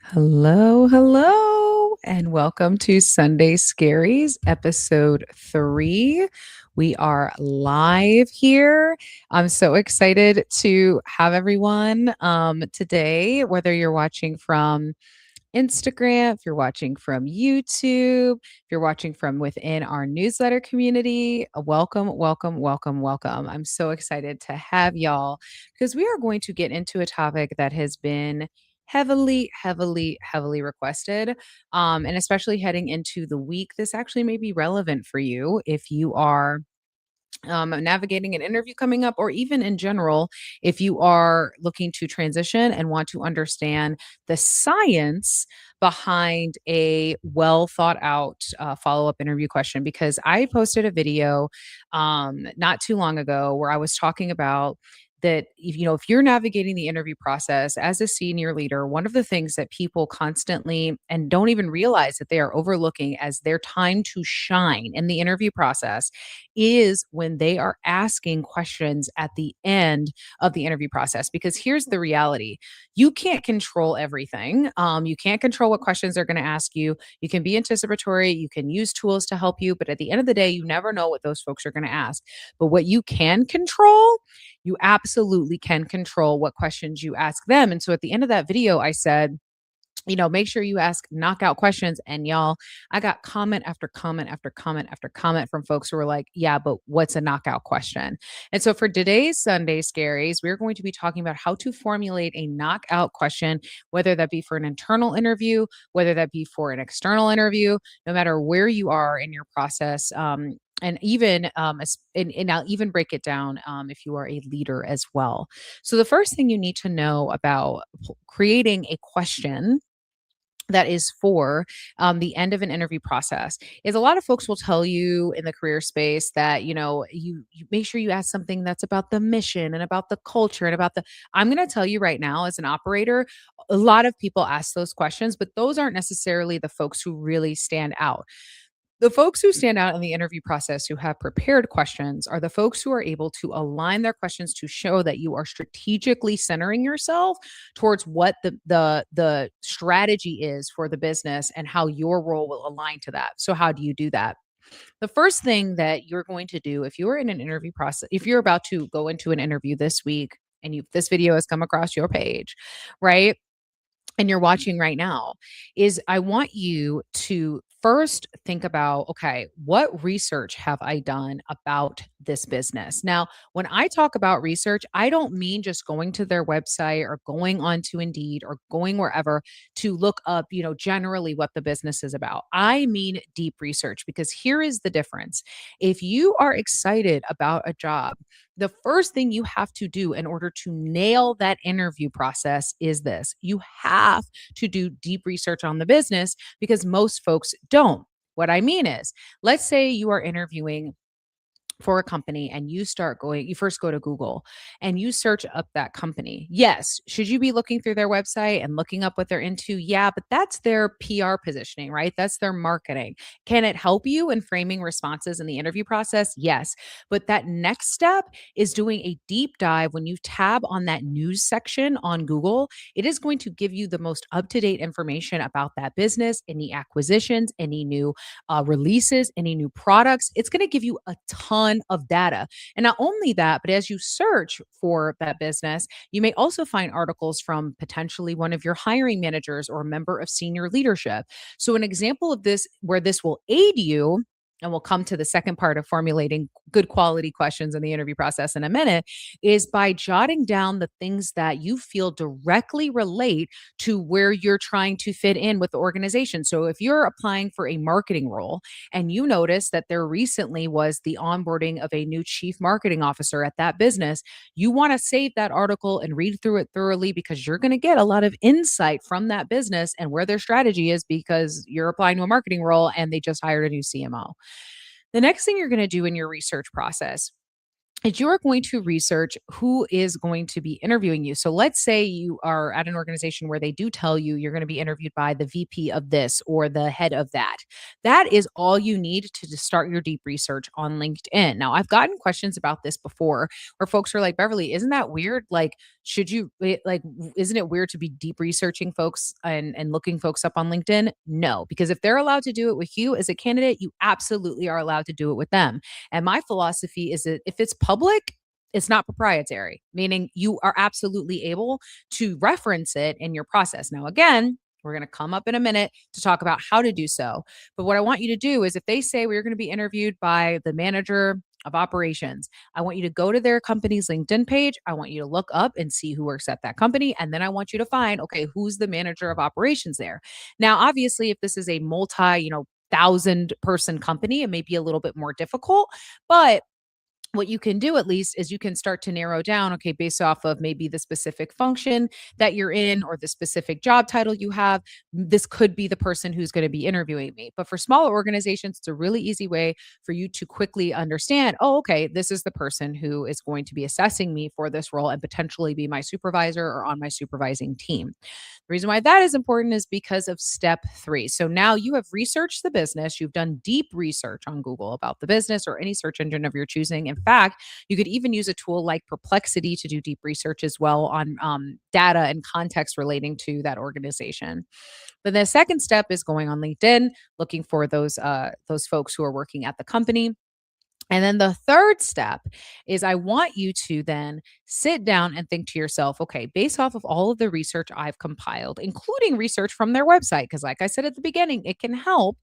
Hello, hello, and welcome to Sunday Scaries, episode 3. We are live here. I'm so excited to have everyone today, whether you're watching from Instagram, if you're watching from YouTube, if you're watching from within our newsletter community, welcome, welcome, welcome, welcome. I'm so excited to have y'all because we are going to get into a topic that has been heavily, heavily, heavily requested. And especially heading into the week, this actually may be relevant for you if you are navigating an interview coming up, or even in general, if you are looking to transition and want to understand the science behind a well thought out follow up interview question. Because I posted a video not too long ago where I was talking about that if you're navigating the interview process as a senior leader, one of the things that people constantly and don't even realize that they are overlooking as their time to shine in the interview process is when they are asking questions at the end of the interview process. Because here's the reality: you can't control everything. You can't control what questions they're going to ask you. You can be anticipatory, you can use tools to help you, but at the end of the day, you never know what those folks are going to ask. But what you can control, you absolutely can control what questions you ask them. And so at the end of that video, I said, make sure you ask knockout questions. And y'all, I got comment after comment after comment after comment from folks who were like, yeah, but what's a knockout question? And so for today's Sunday Scaries, we're going to be talking about how to formulate a knockout question, whether that be for an internal interview, whether that be for an external interview, no matter where you are in your process. And even and I'll even break it down if you are a leader as well. So the first thing you need to know about creating a question that is for the end of an interview process is a lot of folks will tell you in the career space that you make sure you ask something that's about the mission and about the culture and about the I'm going to tell you right now, as an operator, a lot of people ask those questions, but those aren't necessarily the folks who really stand out. The folks who stand out in the interview process who have prepared questions are the folks who are able to align their questions to show that you are strategically centering yourself towards what the strategy is for the business and how your role will align to that. So how do you do that? The first thing that you're going to do if you're in an interview process, if you're about to go into an interview this week and this video has come across your page, right? And you're watching right now, is I want you to first think about, okay, what research have I done about this business? Now, when I talk about research, I don't mean just going to their website or going onto Indeed or going wherever to look up, generally what the business is about. I mean deep research, because here is the difference. If you are excited about a job, the first thing you have to do in order to nail that interview process is this: you have to do deep research on the business, because most folks don't. What I mean is, let's say you are interviewing for a company and you first go to Google and you search up that company. Yes, should you be looking through their website and looking up what they're into? Yeah, but that's their PR positioning, right? That's their marketing. Can it help you in framing responses in the interview process? Yes. But that next step is doing a deep dive. When you tab on that news section on Google, it is going to give you the most up to date information about that business, any acquisitions, any new releases, any new products. It's going to give you a ton of data. And not only that, but as you search for that business, you may also find articles from potentially one of your hiring managers or a member of senior leadership. So, an example of this where this will aid you, and we'll come to the second part of formulating good quality questions in the interview process in a minute, is by jotting down the things that you feel directly relate to where you're trying to fit in with the organization. So if you're applying for a marketing role and you notice that there recently was the onboarding of a new chief marketing officer at that business, you want to save that article and read through it thoroughly, because you're going to get a lot of insight from that business and where their strategy is, because you're applying to a marketing role and they just hired a new CMO. The next thing you're going to do in your research process is you are going to research who is going to be interviewing you. So let's say you are at an organization where they do tell you you're going to be interviewed by the VP of this or the head of that. That is all you need to just start your deep research on LinkedIn. Now, I've gotten questions about this before where folks are like, Beverly, isn't that weird? Like, should you isn't it weird to be deep researching folks and looking folks up on LinkedIn? No, because if they're allowed to do it with you as a candidate, you absolutely are allowed to do it with them. And my philosophy is that if it's public, it's not proprietary, meaning you are absolutely able to reference it in your process. Now, again, we're going to come up in a minute to talk about how to do so. But what I want you to do is if they say we're going to be interviewed by the manager of operations, I want you to go to their company's LinkedIn page. I want you to look up and see who works at that company. And then I want you to find, okay, who's the manager of operations there? Now, obviously, if this is a thousand-person company, it may be a little bit more difficult, but what you can do at least is you can start to narrow down, okay, based off of maybe the specific function that you're in or the specific job title you have, this could be the person who's going to be interviewing me. But for smaller organizations, it's a really easy way for you to quickly understand, oh, okay, this is the person who is going to be assessing me for this role and potentially be my supervisor or on my supervising team. The reason why that is important is because of step three. So now you have researched the business, you've done deep research on Google about the business or any search engine of your choosing. In fact, you could even use a tool like Perplexity to do deep research as well on data and context relating to that organization. But the second step is going on LinkedIn, looking for those folks who are working at the company. And then the third step is I want you to then sit down and think to yourself, okay, based off of all of the research I've compiled, including research from their website, because like I said at the beginning, it can help.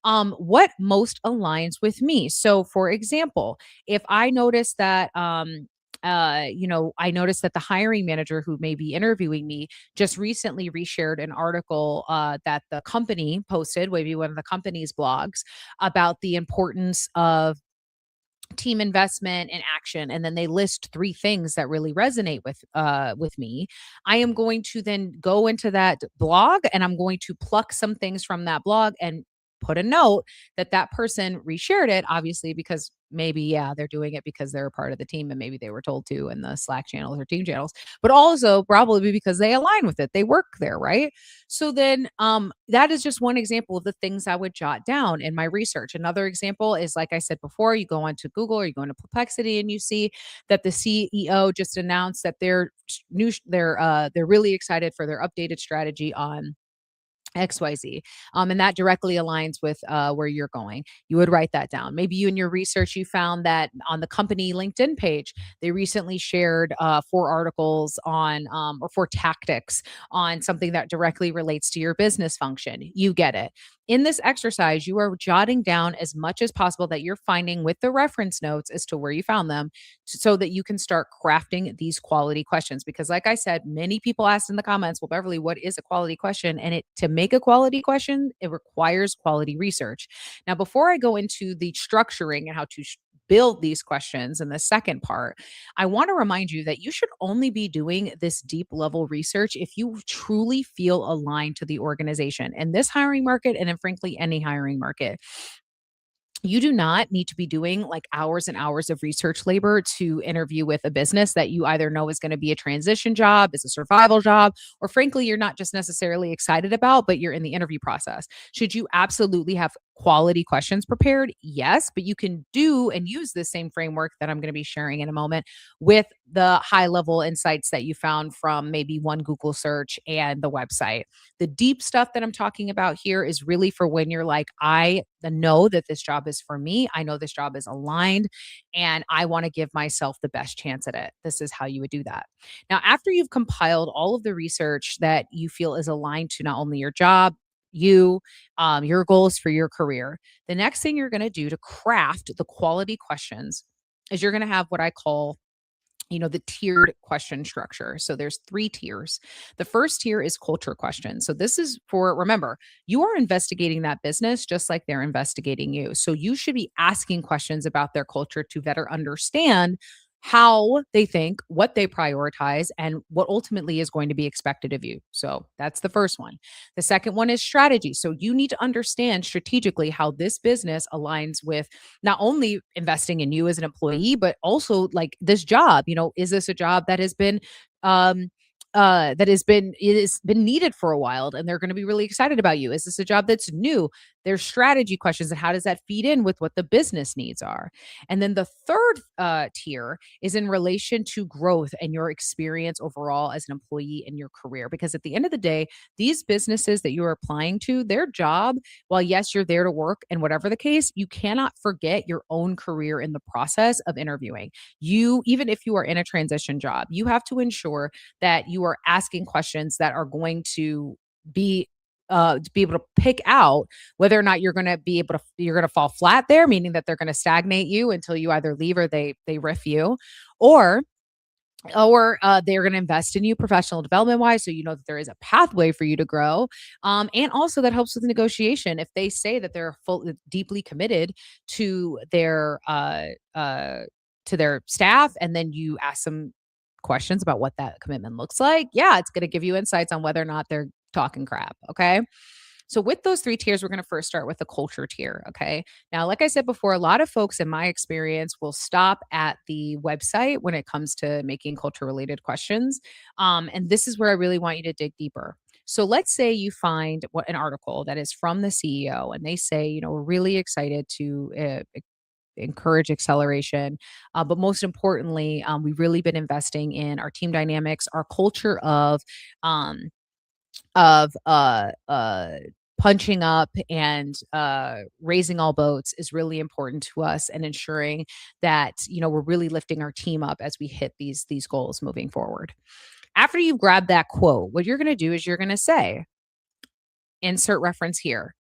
What most aligns with me? So, for example, if I notice that, I noticed that the hiring manager who may be interviewing me just recently reshared an article that the company posted, maybe one of the company's blogs, about the importance of team investment and action, and then they list three things that really resonate with me. I am going to then go into that blog and I'm going to pluck some things from that blog and put a note that that person reshared it, obviously because maybe, yeah, they're doing it because they're a part of the team and maybe they were told to in the Slack channels or team channels, but also probably because they align with it, they work there, right? So then that is just one example of the things I would jot down in my research. Another example is, like I said before, you go onto Google or you go into Perplexity and you see that the CEO just announced that they're really excited for their updated strategy on XYZ. And that directly aligns with where you're going. You would write that down. Maybe you in your research, you found that on the company LinkedIn page, they recently shared 4 articles on or 4 tactics on something that directly relates to your business function. You get it. In this exercise, you are jotting down as much as possible that you're finding with the reference notes as to where you found them so that you can start crafting these quality questions. Because, like I said, many people asked in the comments, well, Beverly, what is a quality question? And to make a quality question, it requires quality research. Now, before I go into the structuring and how to build these questions in the second part, I want to remind you that you should only be doing this deep level research if you truly feel aligned to the organization and this hiring market, and then frankly, any hiring market. You do not need to be doing like hours and hours of research labor to interview with a business that you either know is going to be a transition job, is a survival job, or frankly, you're not just necessarily excited about, but you're in the interview process. Should you absolutely have quality questions prepared? Yes, but you can do and use the same framework that I'm going to be sharing in a moment with the high level insights that you found from maybe one Google search and the website. The deep stuff that I'm talking about here is really for when you're like, I know that this job is for me. I know this job is aligned and I want to give myself the best chance at it. This is how you would do that. Now, after you've compiled all of the research that you feel is aligned to not only your job, your goals for your career, the next thing you're going to do to craft the quality questions is you're going to have what I call the tiered question structure. So there's 3 tiers. The first tier is culture questions. So this is for, remember, you are investigating that business just like they're investigating you. So you should be asking questions about their culture to better understand how they think, what they prioritize, and what ultimately is going to be expected of you. So that's the first one. The second one is strategy. So you need to understand strategically how this business aligns with not only investing in you as an employee, but also like this job. Is this a job that has been um it has been needed for a while and they're going to be really excited about you? Is this a job that's new? There's strategy questions, and how does that feed in with what the business needs are? And then the third tier is in relation to growth and your experience overall as an employee in your career. Because at the end of the day, these businesses that you're applying to, their job, while yes, you're there to work and whatever the case, you cannot forget your own career in the process of interviewing. Even if you are in a transition job, you have to ensure that you are asking questions that are going be to be able to pick out whether or not you're going to fall flat there, meaning that they're going to stagnate you until you either leave or they riff you, or they're going to invest in you professional development wise, so you know that there is a pathway for you to grow. And also that helps with negotiation. If they say that they're deeply committed to their staff, and then you ask them questions about what that commitment looks like, yeah, it's going to give you insights on whether or not they're talking crap. Okay. So, with those three tiers, we're going to first start with the culture tier. Okay. Now, like I said before, a lot of folks in my experience will stop at the website when it comes to making culture related questions. And this is where I really want you to dig deeper. So, let's say you find an article that is from the CEO, and they say, we're really excited to encourage acceleration. But most importantly, we've really been investing in our team dynamics, our culture um, of punching up and raising all boats is really important to us, and ensuring that we're really lifting our team up as we hit these goals moving forward. After you've grabbed that quote, what you're going to do is you're going to say, insert reference here.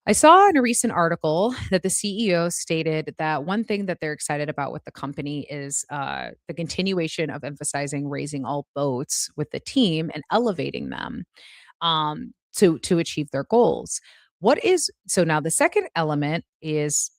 I saw in a recent article that the CEO stated that one thing that they're excited about with the company is the continuation of emphasizing raising all boats with the team and elevating them to achieve their goals. So now the second element is,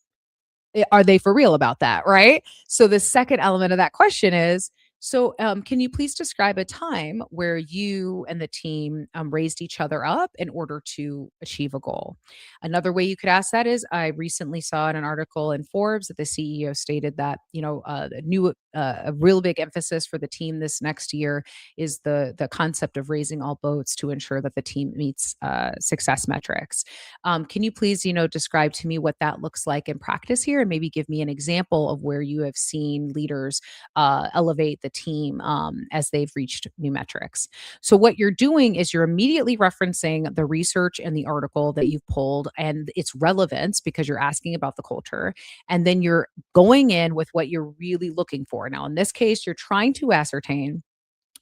are they for real about that, right? So the second element of that question is, so can you please describe a time where you and the team raised each other up in order to achieve a goal? Another way you could ask that is, I recently saw in an article in Forbes that the CEO stated that a real big emphasis for the team this next year is the concept of raising all boats to ensure that the team meets success metrics. Can you please, describe to me what that looks like in practice here, and maybe give me an example of where you have seen leaders elevate the team as they've reached new metrics? So, what you're doing is you're immediately referencing the research and the article that you've pulled and its relevance, because you're asking about the culture. And then you're going in with what you're really looking for. Now, in this case, you're trying to ascertain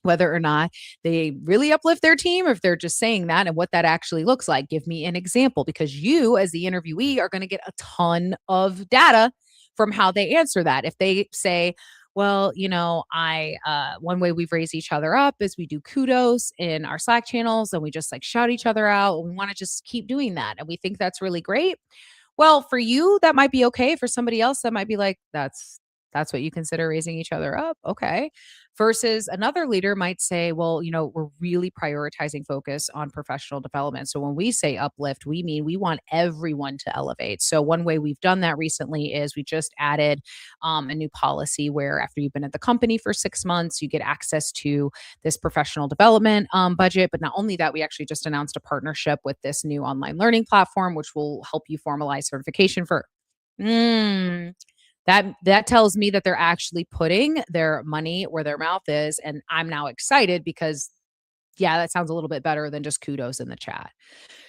whether or not they really uplift their team, or if they're just saying that, and what that actually looks like. Give me an example, because you, as the interviewee, are going to get a ton of data from how they answer that. If they say, well, I one way we've raised each other up is we do kudos in our Slack channels, and we just like shout each other out. And we want to just keep doing that. And we think that's really great. Well, for you, that might be okay. For somebody else, that might be like, that's what you consider raising each other up. Okay. Versus another leader might say, well, we're really prioritizing focus on professional development. So when we say uplift, we mean we want everyone to elevate. So one way we've done that recently is we just added a new policy where after you've been at the company for 6 months, you get access to this professional development budget. But not only that, we actually just announced a partnership with this new online learning platform, which will help you formalize certification for. Mm, that tells me that they're actually putting their money where their mouth is, and I'm now excited because, yeah, that sounds a little bit better than just kudos in the chat.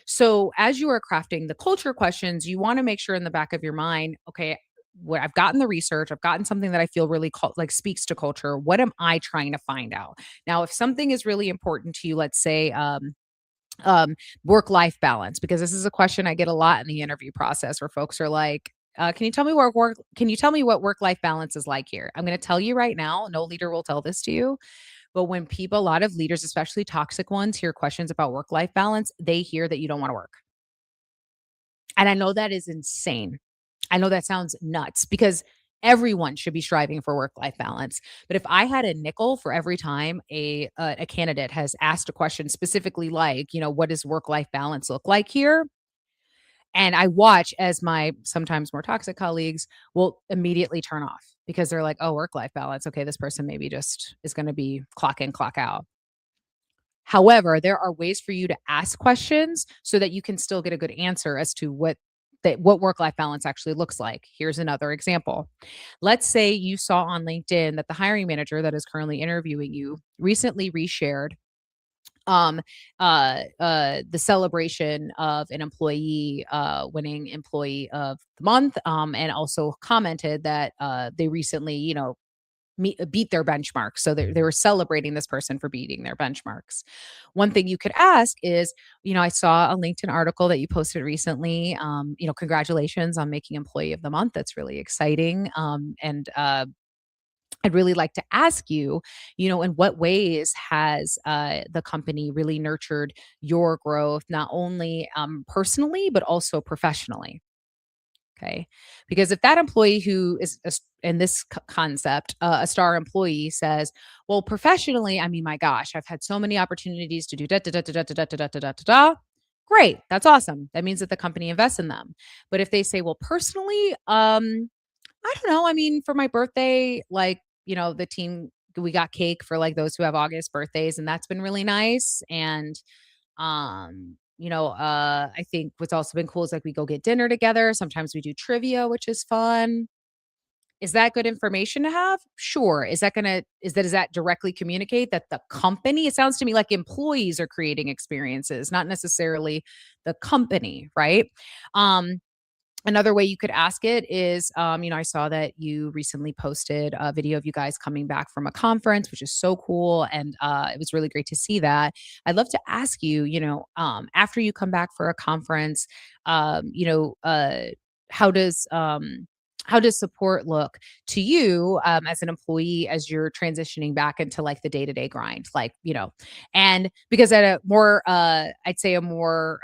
So, as you are crafting the culture questions, you wanna make sure in the back of your mind, okay, what I've gotten the research, I've gotten something that I feel really like speaks to culture. What am I trying to find out? Now, if something is really important to you, let's say, um, work life balance, because this is a question I get a lot in the interview process where folks are like, can you tell me what work life balance is like here? I'm going to tell you right now, no leader will tell this to you. But when a lot of leaders, especially toxic ones, hear questions about work life balance, they hear that you don't want to work. And I know that is insane. I know that sounds nuts, because Everyone should be striving for work-life balance. But if I had a nickel for every time a candidate has asked a question specifically like, what does work-life balance look like here? And I watch as my sometimes more toxic colleagues will immediately turn off because they're like, "Oh, work-life balance. Okay, this person maybe just is gonna be clock in, clock out." However, there are ways for you to ask questions so that you can still get a good answer as to what work-life balance actually looks like. Here's another example. Let's say you saw on LinkedIn that the hiring manager that is currently interviewing you recently reshared um the celebration of an employee winning employee of the month, and also commented that they recently beat their benchmark. So they were celebrating this person for beating their benchmarks. One thing you could ask is, I saw a LinkedIn article that you posted recently. Congratulations on making employee of the month. That's really exciting. And I'd really like to ask you, in what ways has the company really nurtured your growth, not only personally, but also professionally? Okay. Because if that employee who is in this concept, a star employee says, well, professionally, I mean, my gosh, I've had so many opportunities to do da da da da da da da da da da da da. Great. That's awesome. That means that the company invests in them. But if they say, well, personally, I don't know. I mean, for my birthday, like, the team, we got cake for like those who have August birthdays, and that's been really nice. And I think what's also been cool is like we go get dinner together. Sometimes we do trivia, which is fun. Is that good information to have? Sure. Does that directly communicate that the company, it sounds to me like employees are creating experiences, not necessarily the company, right? Um, Another way you could ask it is, I saw that you recently posted a video of you guys coming back from a conference, which is so cool. And it was really great to see that. I'd love to ask you, after you come back for a conference, um, you know, uh, how does, how does support look to you as an employee as you're transitioning back into like the day-to-day grind, and because at a more I'd say a more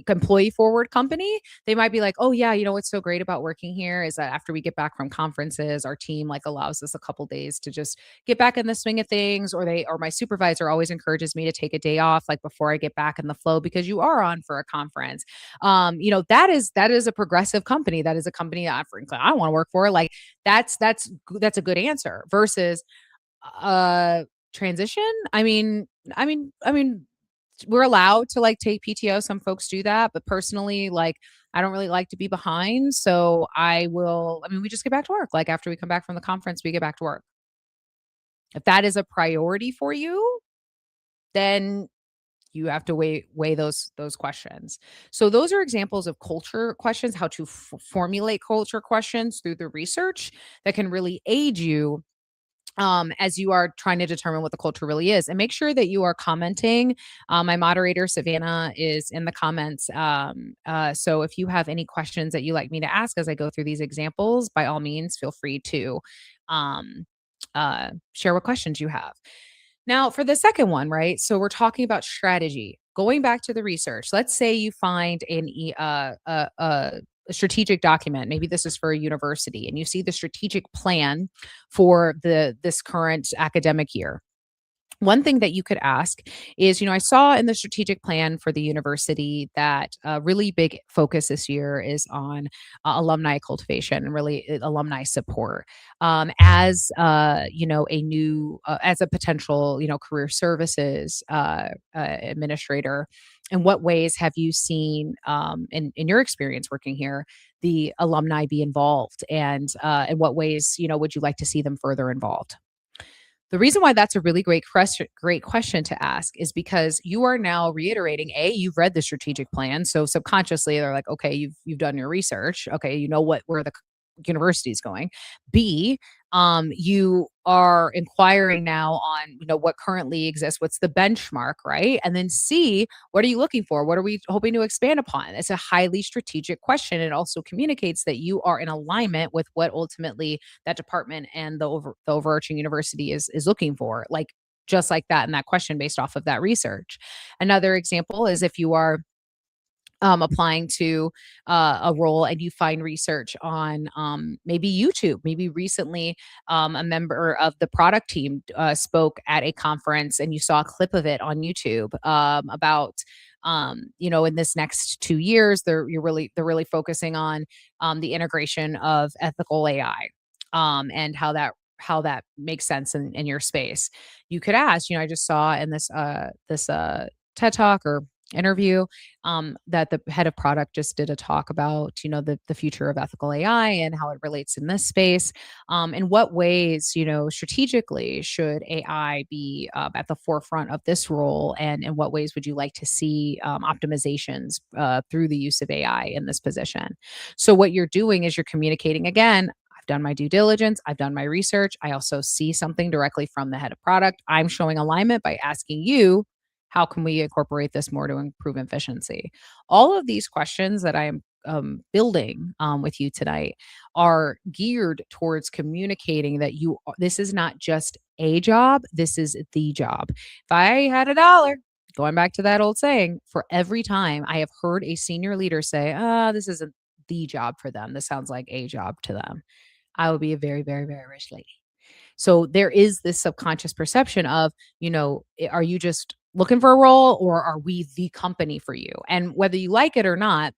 employee forward company, they might be like, "Oh yeah, what's so great about working here is that after we get back from conferences, our team like allows us a couple days to just get back in the swing of things." Or my supervisor always encourages me to take a day off like before I get back in the flow because you are on for a conference. That is a progressive company. That is a company that frankly I want to work for. Like that's a good answer versus uh transition. I mean, we're allowed to like take PTO. Some folks do that, but personally, like I don't really like to be behind. So we just get back to work. Like after we come back from the conference, we get back to work. If that is a priority for you, then you have to weigh those questions. So those are examples of culture questions, how to formulate culture questions through the research that can really aid you as you are trying to determine what the culture really is. And make sure that you are commenting. My moderator, Savannah, is in the comments. So if you have any questions that you like me to ask as I go through these examples, by all means, feel free to um, share what questions you have. Now, for the second one, right? So we're talking about strategy. Going back to the research, let's say you find a strategic document. Maybe this is for a university, and you see the strategic plan for this current academic year. One thing that you could ask is, I saw in the strategic plan for the university that a really big focus this year is on alumni cultivation and really alumni support. As a potential, career services administrator, in what ways have you seen, in your experience working here, the alumni be involved, and in what ways, would you like to see them further involved? The reason why that's a really great question to ask is because you are now reiterating, A, you've read the strategic plan. So subconsciously they're like, okay, you've done your research. Okay, you know where the university is going. B, you are inquiring now on, what currently exists, what's the benchmark, right? And then C, what are you looking for? What are we hoping to expand upon? It's a highly strategic question. It also communicates that you are in alignment with what ultimately that department and the overarching university is looking for. Like just like that in that question based off of that research. Another example is if you are applying to a role and you find research on maybe YouTube. Maybe recently a member of the product team spoke at a conference and you saw a clip of it on YouTube about in this next 2 years they're really focusing on the integration of ethical AI and how that makes sense in your space. You could ask, I just saw in this TED talk or interview that the head of product just did a talk about, the future of ethical AI and how it relates in this space. In what ways, strategically should AI be at the forefront of this role? And in what ways would you like to see optimizations through the use of AI in this position? So, what you're doing is you're communicating again. I've done my due diligence. I've done my research. I also see something directly from the head of product. I'm showing alignment by asking you, how can we incorporate this more to improve efficiency? All of these questions that I am building with you tonight are geared towards communicating that this is not just a job, this is the job. If I had a dollar, going back to that old saying, for every time I have heard a senior leader say, this isn't the job for them, this sounds like a job to them, I would be a very, very, very rich lady. So there is this subconscious perception of, are you just looking for a role or are we the company for you? And whether you like it or not,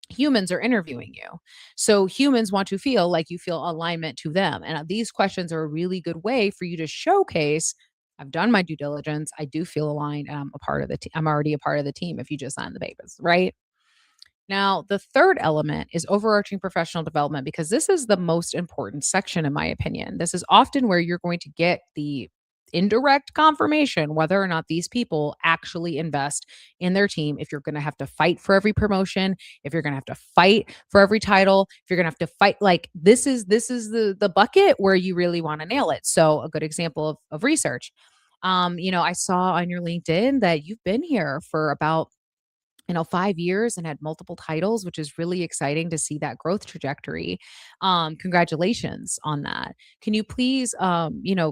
humans are interviewing you. So humans want to feel like you feel alignment to them. And these questions are a really good way for you to showcase, I've done my due diligence. I do feel aligned. And I'm a part of the team. I'm already a part of the team if you just sign the papers, right? Now, the third element is overarching professional development because this is the most important section, in my opinion. This is often where you're going to get the indirect confirmation whether or not these people actually invest in their team. If you're going to have to fight for every promotion, if you're going to have to fight for every title, if you're going to have to fight, like this is the bucket where you really want to nail it. So, a good example of research. I saw on your LinkedIn that you've been here for about 5 years and had multiple titles, which is really exciting to see that growth trajectory. Congratulations on that. Can you please,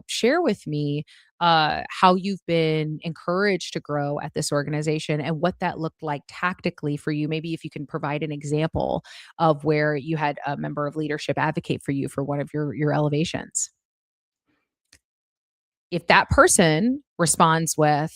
share with me how you've been encouraged to grow at this organization and what that looked like tactically for you? Maybe if you can provide an example of where you had a member of leadership advocate for you for one of your elevations. If that person responds with,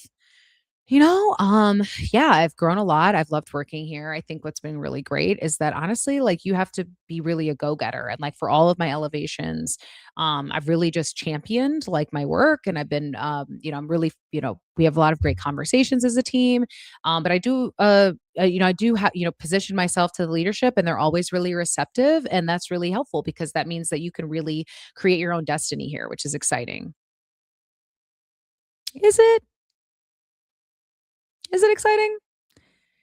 yeah, I've grown a lot. I've loved working here. I think what's been really great is that honestly, like you have to be really a go-getter. And like for all of my elevations, I've really just championed like my work. And I've been I'm really, we have a lot of great conversations as a team. But I do I do have, position myself to the leadership and they're always really receptive. And that's really helpful because that means that you can really create your own destiny here, which is exciting. Is it? Is it exciting?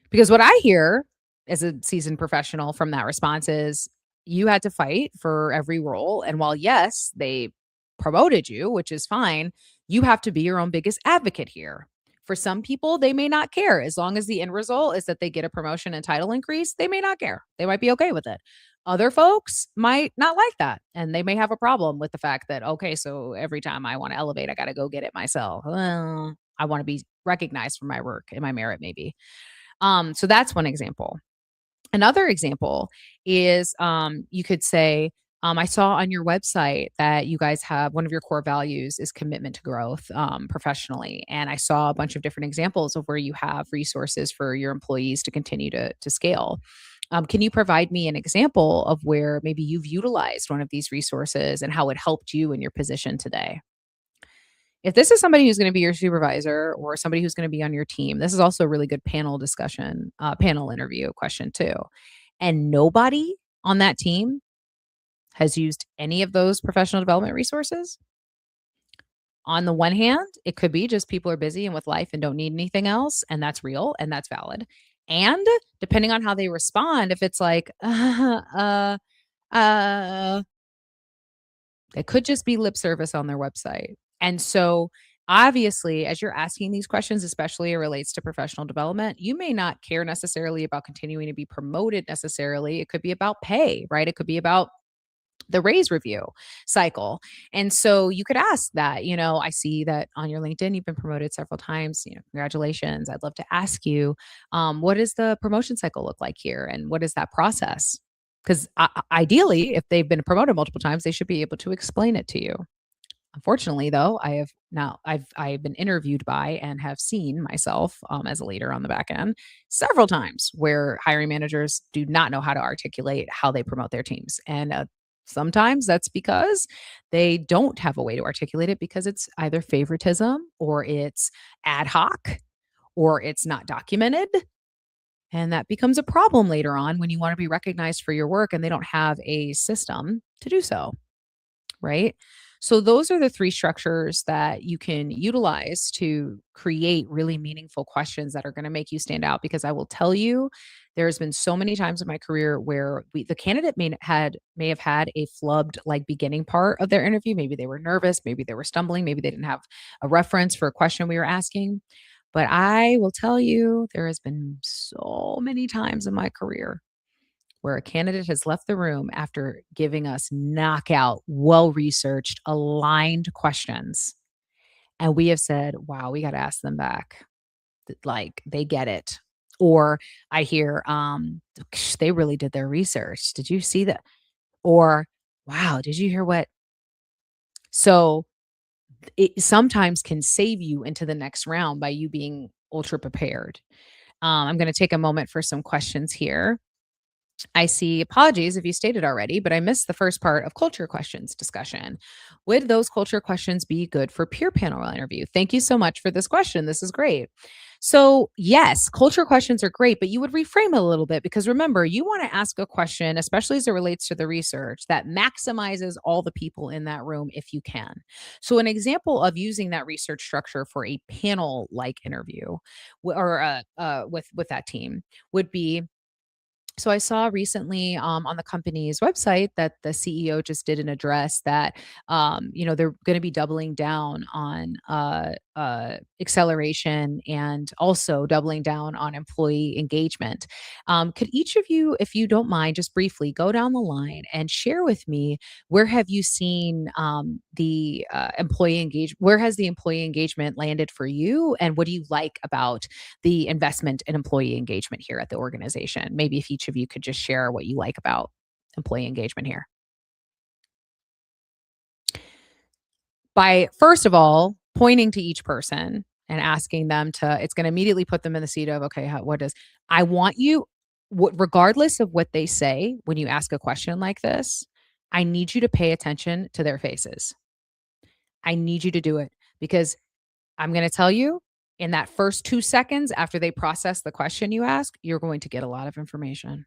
Because what I hear as a seasoned professional from that response is you had to fight for every role. And while, yes, they promoted you, which is fine, you have to be your own biggest advocate here. For some people, they may not care. As long as the end result is that they get a promotion and title increase, they may not care. They might be okay with it. Other folks might not like that. And they may have a problem with the fact that, okay, so every time I want to elevate, I got to go get it myself. Well, I want to be recognized for my work and my merit, maybe. So that's one example. Another example is you could say, I saw on your website that you guys have one of your core values is commitment to growth professionally. And I saw a bunch of different examples of where you have resources for your employees to continue to scale. Can you provide me an example of where maybe you've utilized one of these resources and how it helped you in your position today? If this is somebody who's gonna be your supervisor or somebody who's gonna be on your team, this is also a really good panel discussion, panel interview question too. And nobody on that team has used any of those professional development resources. On the one hand, it could be just people are busy and with life and don't need anything else, and that's real and that's valid. And depending on how they respond, if it's like, uh, it could just be lip service on their website. And so, obviously, as you're asking these questions, especially it relates to professional development, you may not care necessarily about continuing to be promoted necessarily. It could be about pay, right? It could be about the raise review cycle. And so you could ask that, I see that on your LinkedIn, you've been promoted several times, congratulations. I'd love to ask you, what does the promotion cycle look like here? And what is that process? Because ideally, if they've been promoted multiple times, they should be able to explain it to you. Unfortunately, though, I've been interviewed by and have seen myself as a leader on the back end several times where hiring managers do not know how to articulate how they promote their teams, and sometimes that's because they don't have a way to articulate it because it's either favoritism or it's ad hoc or it's not documented, and that becomes a problem later on when you want to be recognized for your work and they don't have a system to do so. Right? So those are the three structures that you can utilize to create really meaningful questions that are going to make you stand out. Because I will tell you, there's been so many times in my career where the candidate may have had a flubbed like beginning part of their interview. Maybe they were nervous, maybe they were stumbling, maybe they didn't have a reference for a question we were asking. But I will tell you, there has been so many times in my career where a candidate has left the room after giving us knockout, well researched, aligned questions. And we have said, wow, we got to ask them back. Like they get it. Or I hear, they really did their research. Did you see that? Or, wow, did you hear what? So it sometimes can save you into the next round by you being ultra prepared. I'm going to take a moment for some questions here. I see apologies if you stated already, but I missed the first part of culture questions discussion. Would those culture questions be good for peer panel interview? Thank you so much for this question. This is great. So, yes, culture questions are great, but you would reframe it a little bit because remember, you want to ask a question, especially as it relates to the research, that maximizes all the people in that room if you can. So, an example of using that research structure for a panel like interview or with that team would be, so I saw recently on the company's website that the CEO just did an address that they're going to be doubling down on acceleration and also doubling down on employee engagement. Could each of you, if you don't mind, just briefly go down the line and share with me where have you seen the employee engage? Where has the employee engagement landed for you, and what do you like about the investment in employee engagement here at the organization? Maybe if each of you could just share what you like about employee engagement here. By first of all, pointing to each person and asking them to, it's going to immediately put them in the seat of, okay, what does, I want you, regardless of what they say, when you ask a question like this, I need you to pay attention to their faces. I need you to do it because I'm going to tell you in that first 2 seconds after they process the question you ask, you're going to get a lot of information.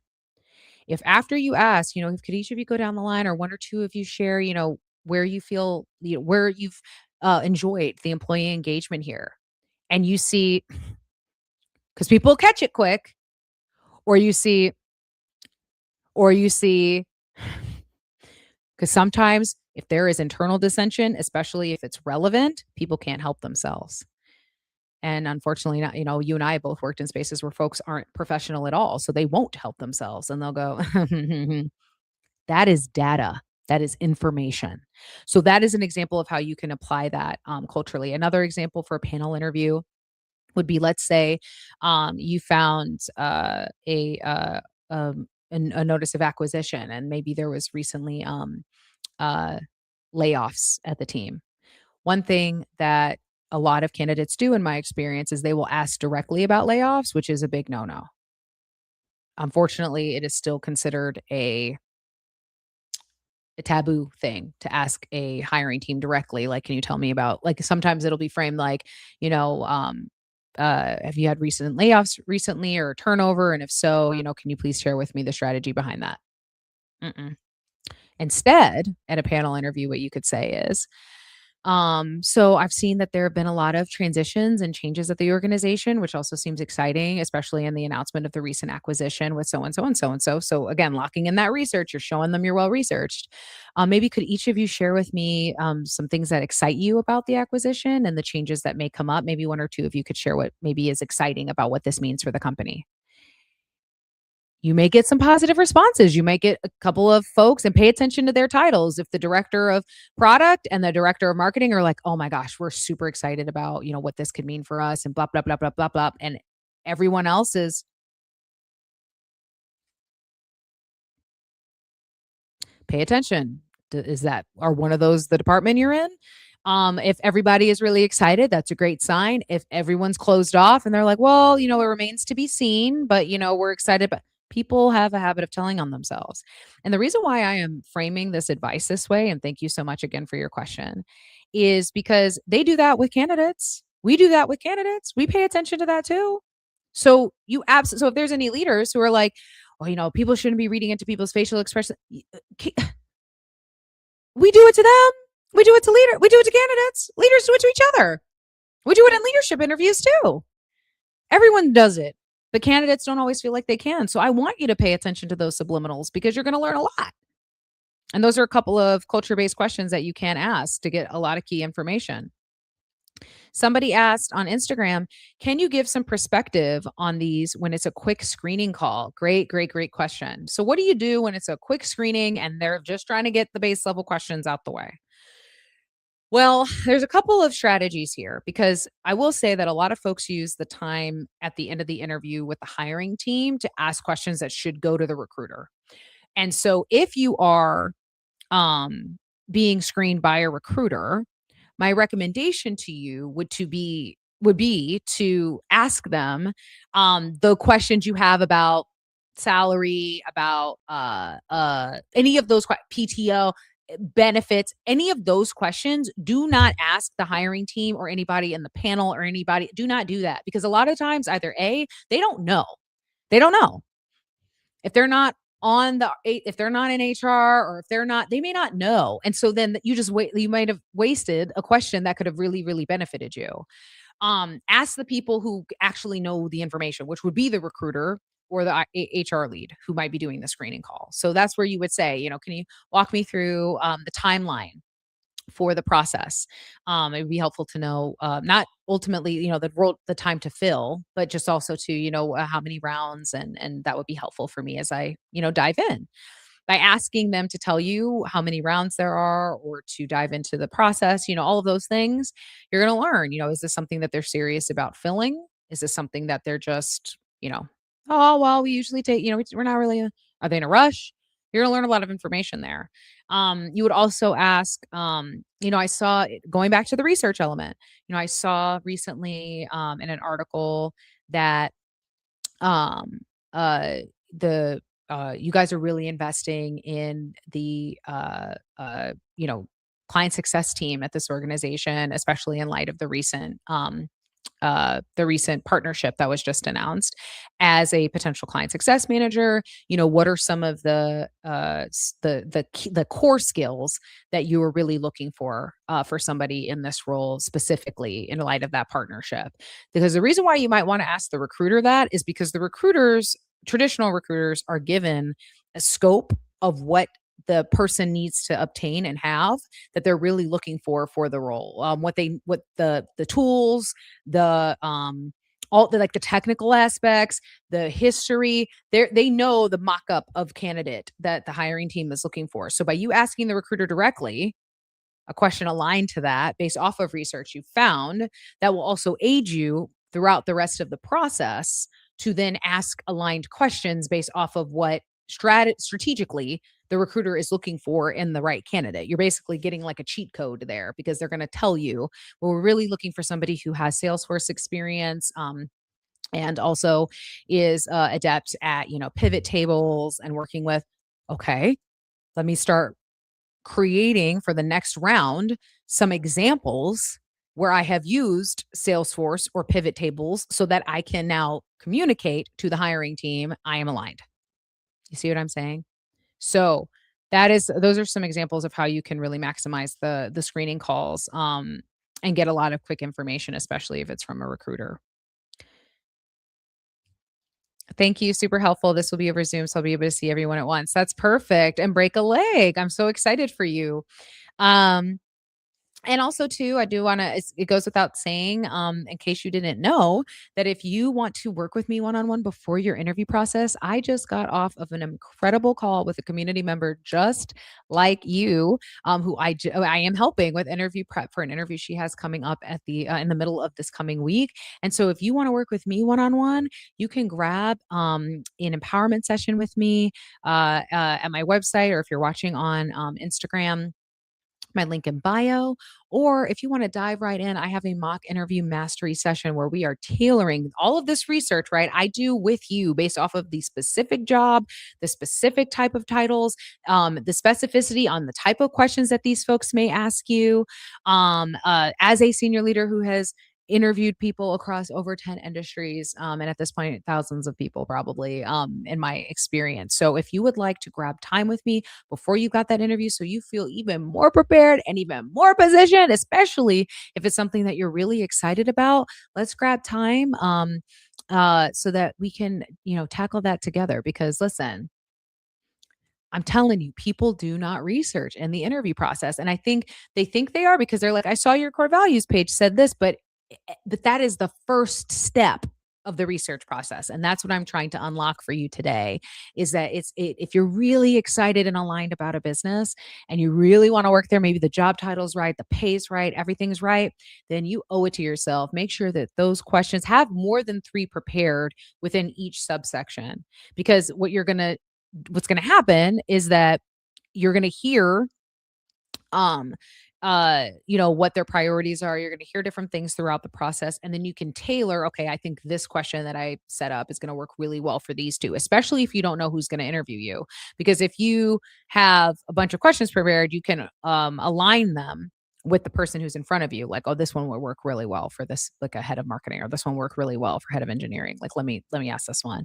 If after you ask, could each of you go down the line or one or two of you share, where you feel, where you've enjoyed the employee engagement here, and you see, because people catch it quick, or you see, or you see, because sometimes if there is internal dissension, especially if it's relevant, people can't help themselves. And unfortunately, not, you and I both worked in spaces where folks aren't professional at all. So they won't help themselves and they'll go, that is data. That is information. So that is an example of how you can apply that culturally. Another example for a panel interview would be, let's say you found a notice of acquisition, and maybe there was recently uh, layoffs at the team. One thing that a lot of candidates do, in my experience, is they will ask directly about layoffs, which is a big no no. Unfortunately, it is still considered a taboo thing to ask a hiring team directly. Like, can you tell me about, like, sometimes it'll be framed like, have you had recent layoffs recently or turnover? And if so, can you please share with me the strategy behind that? Mm-mm. Instead, at a panel interview, what you could say is, so I've seen that there have been a lot of transitions and changes at the organization, which also seems exciting, especially in the announcement of the recent acquisition with so and so and so and so. So again, locking in that research, you're showing them you're well researched. Maybe could each of you share with me some things that excite you about the acquisition and the changes that may come up? Maybe one or two of you could share what maybe is exciting about what this means for the company. you may get some positive responses. You might get a couple of folks and pay attention to their titles. If the director of product and the director of marketing are like, "Oh my gosh, we're super excited about, what this could mean for us," and blah blah blah blah blah blah, and everyone else is pay attention. Is that are one of those the department you're in? If everybody is really excited, that's a great sign. If everyone's closed off and they're like, well, it remains to be seen, but we're excited. But people have a habit of telling on themselves. And the reason why I am framing this advice this way, and thank you so much again for your question, is because they do that with candidates. We do that with candidates. We pay attention to that too. So if there's any leaders who are like, well, people shouldn't be reading into people's facial expression. We do it to them. We do it to leader. We do it to candidates. Leaders do it to each other. We do it in leadership interviews too. Everyone does it, but candidates don't always feel like they can. So I want you to pay attention to those subliminals because you're going to learn a lot. And those are a couple of culture-based questions that you can ask to get a lot of key information. Somebody asked on Instagram, can you give some perspective on these when it's a quick screening call? Great, great, great question. So, what do you do when it's a quick screening and they're just trying to get the base level questions out the way? Well, there's a couple of strategies here because I will say that a lot of folks use the time at the end of the interview with the hiring team to ask questions that should go to the recruiter. And so, if you are being screened by a recruiter, my recommendation to you would be to ask them the questions you have about salary, about any of those PTO benefits, any of those questions. Do not ask the hiring team or anybody in the panel or anybody. Do not do that because a lot of times either A, they don't know. They don't know if they're not if they're not in HR or if they're not, they may not know. And so then you just wait, you might have wasted a question that could have really, really benefited you. Ask the people who actually know the information, which would be the recruiter or the HR lead who might be doing the screening call. So that's where you would say, can you walk me through the timeline for the process? It would be helpful to know, not ultimately, the time to fill, but just also to, how many rounds, and that would be helpful for me as I, dive in by asking them to tell you how many rounds there are or to dive into the process, all of those things. You're going to learn, is this something that they're serious about filling? Is this something that they're just, oh, well, we usually take, we're not really, are they in a rush? You're going to learn a lot of information there. You would also ask, I saw going back to the research element, I saw recently in an article that um, uh, the you guys are really investing in the client success team at this organization, especially in light of the recent partnership that was just announced. As a potential client success manager, what are some of the core skills that you are really looking for somebody in this role, specifically in light of that partnership? Because the reason why you might want to ask the recruiter that is because the traditional recruiters are given a scope of what the person needs to obtain and have that they're really looking for the role. What the tools, the all the like the technical aspects, the history, they know the mock-up of candidate that the hiring team is looking for. So by you asking the recruiter directly a question aligned to that based off of research you found, that will also aid you throughout the rest of the process to then ask aligned questions based off of what strategically the recruiter is looking for in the right candidate. You're basically getting like a cheat code there because they're going to tell you, well, we're really looking for somebody who has Salesforce experience, and also is adept at, pivot tables and working with, okay, let me start creating for the next round some examples where I have used Salesforce or pivot tables so that I can now communicate to the hiring team I am aligned. You see what I'm saying? So those are some examples of how you can really maximize the screening calls, and get a lot of quick information, especially if it's from a recruiter. Thank you. Super helpful. This will be over Zoom, so I'll be able to see everyone at once. That's perfect. And break a leg. I'm so excited for you. Um, And also too, I do wanna it goes without saying, in case you didn't know, that if you want to work with me one-on-one before your interview process, I just got off of an incredible call with a community member just like you, I am helping with interview prep for an interview she has coming up at the in the middle of this coming week. And so if you wanna work with me one-on-one, you can grab, an empowerment session with me, at my website, or if you're watching on, Instagram, my link in bio. Or if you want to dive right in, I have a mock interview mastery session where we are tailoring all of this research, right? I do with you based off of the specific job, the specific type of titles, the specificity on the type of questions that these folks may ask you. As a senior leader who has interviewed people across over 10 industries, and at this point thousands of people probably, in my experience. So if you would like to grab time with me before you got that interview so you feel even more prepared and even more positioned, especially if it's something that you're really excited about, let's grab time, so that we can, tackle that together. Because listen, I'm telling you, people do not research in the interview process. And I think they think they are because they're like, I saw your core values page said this, but that is the first step of the research process. And that's what I'm trying to unlock for you today, is that if you're really excited and aligned about a business and you really want to work there, maybe the job title's right, the pay's right, everything's right, then you owe it to yourself. Make sure that those questions have more than 3 prepared within each subsection, because what's going to happen is that you're going to hear, um what their priorities are. You're going to hear different things throughout the process, and then you can tailor, okay, I think this question that I set up is going to work really well for these two, especially if you don't know who's going to interview you. Because if you have a bunch of questions prepared, you can align them with the person who's in front of you, like, oh, this one will work really well for this, like a head of marketing, or this one work really well for head of engineering, like let me ask this one.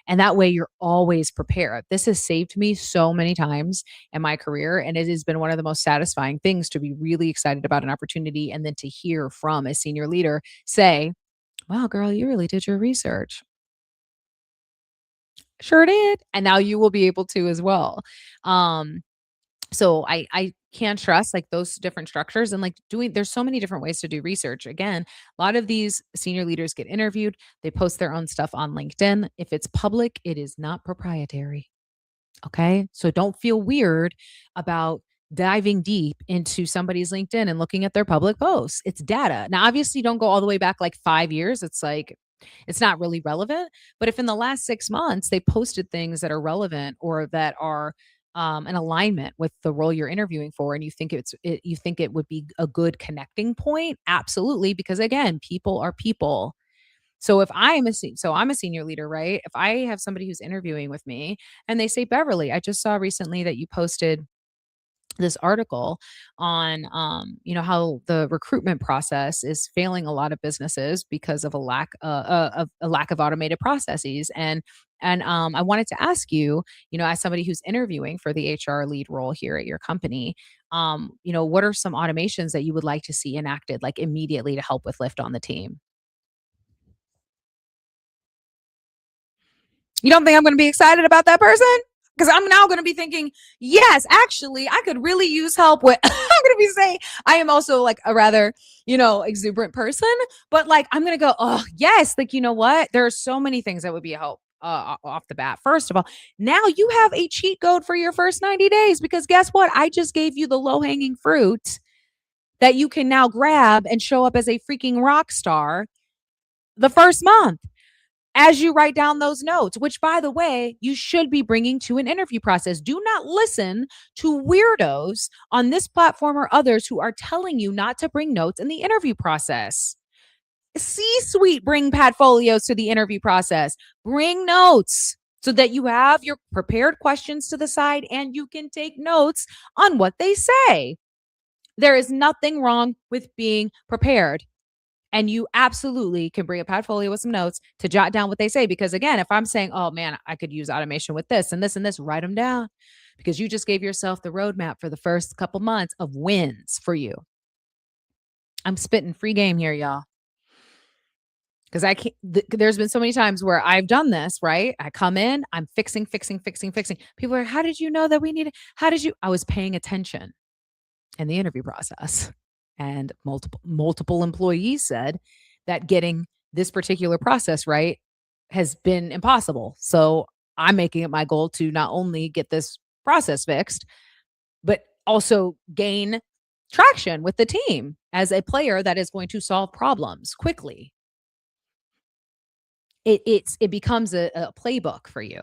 And that way you're always prepared. This has saved me so many times in my career. And it has been one of the most satisfying things to be really excited about an opportunity and then to hear from a senior leader say, wow, girl, you really did your research. Sure did. And now you will be able to as well. Um, so I can't trust like those different structures, and like doing there's so many different ways to do research. Again, a lot of these senior leaders get interviewed, they post their own stuff on LinkedIn. If it's public, it is not proprietary. Okay. So don't feel weird about diving deep into somebody's LinkedIn and looking at their public posts. It's data. Now, obviously, don't go all the way back like 5 years. It's like, it's not really relevant. But if in the last 6 months they posted things that are relevant or that are in alignment with the role you're interviewing for, and you think it would be a good connecting point, absolutely. Because again, people are people. So if I am a se so I'm a senior leader, right? If I have somebody who's interviewing with me and they say, "Beverly, I just saw recently that you posted this article on, how the recruitment process is failing a lot of businesses because of a lack of automated processes." And I wanted to ask you, as somebody who's interviewing for the HR lead role here at your company, what are some automations that you would like to see enacted, like, immediately to help with lift on the team? You don't think I'm going to be excited about that person? Because I'm now going to be thinking, yes, actually, I could really use help with. I'm going to be saying, I am also like a rather, exuberant person, but like, I'm going to go, oh, yes. Like, you know what? There are so many things that would be a help. Off the bat. First of all, now you have a cheat code for your first 90 days, because guess what? I just gave you the low hanging fruit that you can now grab and show up as a freaking rock star the first month as you write down those notes, which, by the way, you should be bringing to an interview process. Do not listen to weirdos on this platform or others who are telling you not to bring notes in the interview process. C suite bring portfolios to the interview process. Bring notes so that you have your prepared questions to the side and you can take notes on what they say. There is nothing wrong with being prepared. And you absolutely can bring a portfolio with some notes to jot down what they say. Because again, if I'm saying, oh man, I could use automation with this and this and this, write them down, because you just gave yourself the roadmap for the first couple months of wins for you. I'm spitting free game here, y'all. Because I can't, there's been so many times where I've done this, right? I come in, I'm fixing, fixing, fixing, fixing. People are, how did you know that we needed, how did you? I was paying attention in the interview process. And multiple employees said that getting this particular process right has been impossible. So I'm making it my goal to not only get this process fixed, but also gain traction with the team as a player that is going to solve problems quickly. It becomes a playbook for you.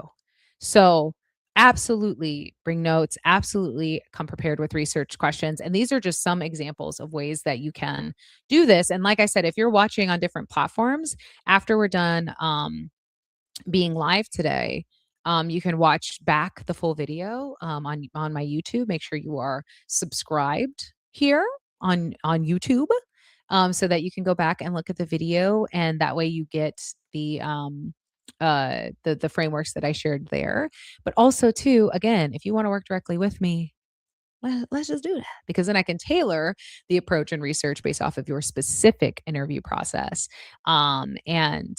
So absolutely bring notes, absolutely come prepared with research questions. And these are just some examples of ways that you can do this. And like I said, if you're watching on different platforms, after we're done being live today, you can watch back the full video on my YouTube. Make sure you are subscribed here on YouTube, so that you can go back and look at the video, and that way you get the frameworks that I shared there. But also, too, again, if you want to work directly with me, let's just do that, because then I can tailor the approach and research based off of your specific interview process, and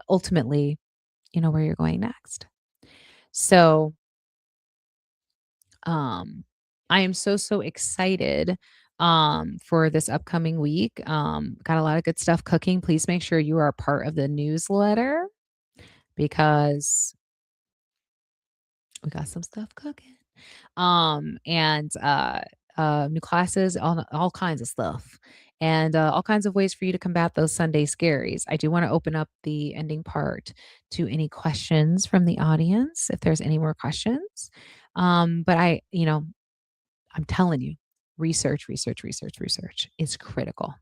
ultimately you know where you're going next. So, um, I am so excited for this upcoming week. Got a lot of good stuff cooking. Please make sure you are a part of the newsletter because we got some stuff cooking. And New classes, all kinds of stuff, and all kinds of ways for you to combat those Sunday scaries. I do want to open up the ending part to any questions from the audience, if there's any more questions. But I'm telling you, research is critical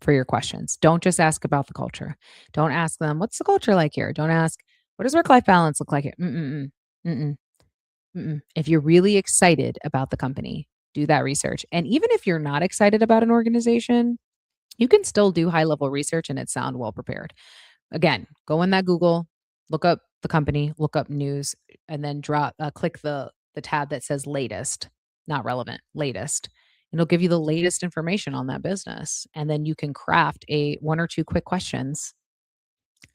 for your questions. Don't just ask about the culture. Don't ask them, what's the culture like here? Don't ask, what does work life balance look like here? Mm-mm, mm-mm. Mm-mm. If you're really excited about the company, do that research. And even if you're not excited about an organization, you can still do high level research and it sound well prepared. Again, go in that Google, look up the company, look up news, and then click the tab that says latest, not relevant, latest. It'll give you the latest information on that business, and then you can craft a one or two quick questions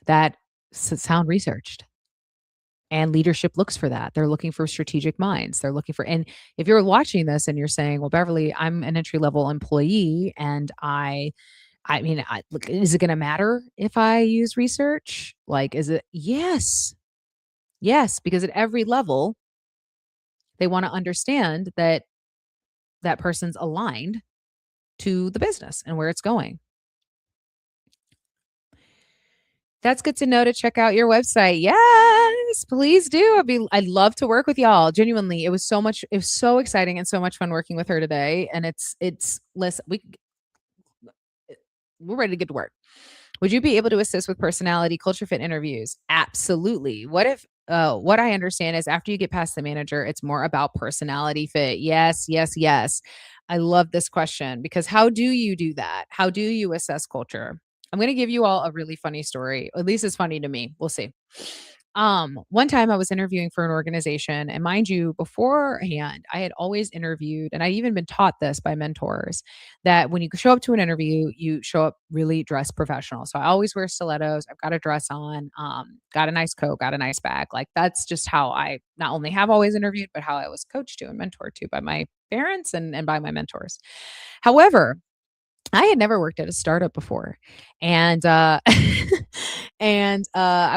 that sound researched. And leadership looks for that. They're looking for strategic minds. They're looking for, and if you're watching this and you're saying, "Well, Beverly, I'm an entry level employee, and I mean, look, is it going to matter if I use research? Like, is it?" Yes, yes, because at every level, they want to understand that that person's aligned to the business and where it's going. That's good to know to check out your website. Yes, please do. I'd love to work with y'all. Genuinely, it was so exciting and so much fun working with her today. And it's listen, we're ready to get to work. Would you be able to assist with personality culture fit interviews? Absolutely. What I understand is after you get past the manager, it's more about personality fit. Yes, yes, yes. I love this question because how do you do that? How do you assess culture? I'm going to give you all a really funny story. At least it's funny to me. We'll see. One time I was interviewing for an organization, and mind you, beforehand, I had always interviewed, and I'd even been taught this by mentors that when you show up to an interview, you show up really dressed professional. So I always wear stilettos. I've got a dress on, got a nice coat, got a nice bag. Like that's just how I not only have always interviewed, but how I was coached to and mentored to by my parents and by my mentors. However, I had never worked at a startup before, and, I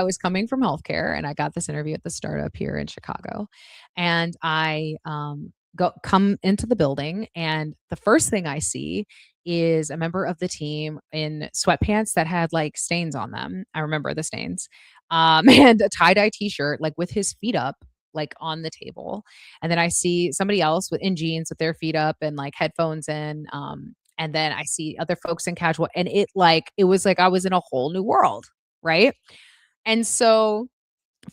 was coming from healthcare, and I got this interview at the startup here in Chicago, and come into the building, and the first thing I see is a member of the team in sweatpants that had, like, stains on them. I remember the stains, and a tie-dye T-shirt, like, with his feet up, like, on the table, and then I see somebody else in jeans with their feet up and, like, headphones in, and then I see other folks in casual, and it was like I was in a whole new world, right? And so